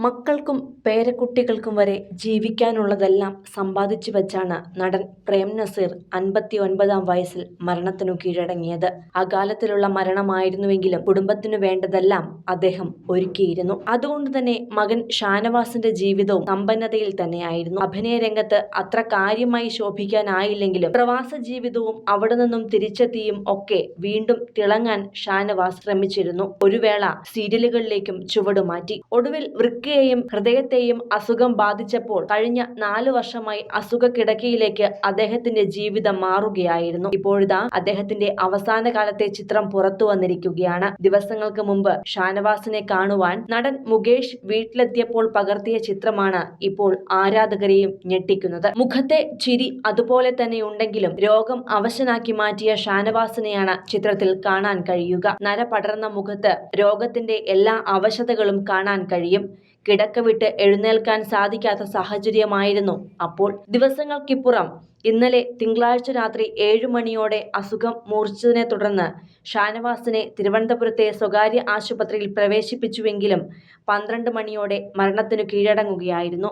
മക്കൾക്കും പേരക്കുട്ടികൾക്കും വരെ ജീവിക്കാനുള്ളതെല്ലാം സമ്പാദിച്ചു വച്ചാണ് നടൻ പ്രേം നസീർ 59-ാം വയസ്സിൽ മരണത്തിനു കീഴടങ്ങിയത്. അകാലത്തിലുള്ള മരണമായിരുന്നുവെങ്കിലും കുടുംബത്തിനു വേണ്ടതെല്ലാം അദ്ദേഹം ഒരുക്കിയിരുന്നു. അതുകൊണ്ടുതന്നെ മകൻ ഷാനവാസിന്റെ ജീവിതവും സമ്പന്നതയിൽ തന്നെയായിരുന്നു. അഭിനയ രംഗത്ത് അത്ര കാര്യമായി ശോഭിക്കാനായില്ലെങ്കിലും പ്രവാസ ജീവിതവും അവിടെ നിന്നും തിരിച്ചെത്തിയും ഒക്കെ വീണ്ടും തിളങ്ങാൻ ഷാനവാസ് ശ്രമിച്ചിരുന്നു. ഒരു വേള സീരിയലുകളിലേക്കും ചുവടുമാറ്റി. ഒടുവിൽ വൃക്കയെയും ഹൃദയത്തെയും അസുഖം ബാധിച്ചപ്പോൾ കഴിഞ്ഞ 4 വർഷമായി അസുഖ കിടക്കയിലേക്ക് അദ്ദേഹത്തിന്റെ ജീവിതം മാറുകയായിരുന്നു. ഇപ്പോഴിതാ അദ്ദേഹത്തിന്റെ അവസാന കാലത്തെ ചിത്രം പുറത്തു വന്നിരിക്കുകയാണ്. ദിവസങ്ങൾക്ക് മുമ്പ് ഷാനവാസിനെ കാണുവാൻ നടൻ മുകേഷ് വീട്ടിലെത്തിയപ്പോൾ പകർത്തിയ ചിത്രമാണ് ഇപ്പോൾ ആരാധകരെയും ഞെട്ടിക്കുന്നത്. മുഖത്തെ ചിരി അതുപോലെ തന്നെയുണ്ടെങ്കിലും രോഗം അവശനാക്കി മാറ്റിയ ഷാനവാസിനെയാണ് ചിത്രത്തിൽ കാണാൻ കഴിയുക. നര പടർന്ന മുഖത്ത് രോഗത്തിന്റെ എല്ലാ അവശതകളും കാണാൻ കഴിയും. കിടക്ക വിട്ട് എഴുന്നേൽക്കാൻ സാധിക്കാത്ത സാഹചര്യമായിരുന്നു അപ്പോൾ. ദിവസങ്ങൾക്കിപ്പുറം ഇന്നലെ തിങ്കളാഴ്ച രാത്രി 7 മണിയോടെ അസുഖം മൂർച്ഛിച്ചതിനെ തുടർന്ന് ഷാനവാസിനെ തിരുവനന്തപുരത്തെ സ്വകാര്യ ആശുപത്രിയിൽ പ്രവേശിപ്പിച്ചുവെങ്കിലും 12 മണിയോടെ മരണത്തിനു കീഴടങ്ങുകയായിരുന്നു.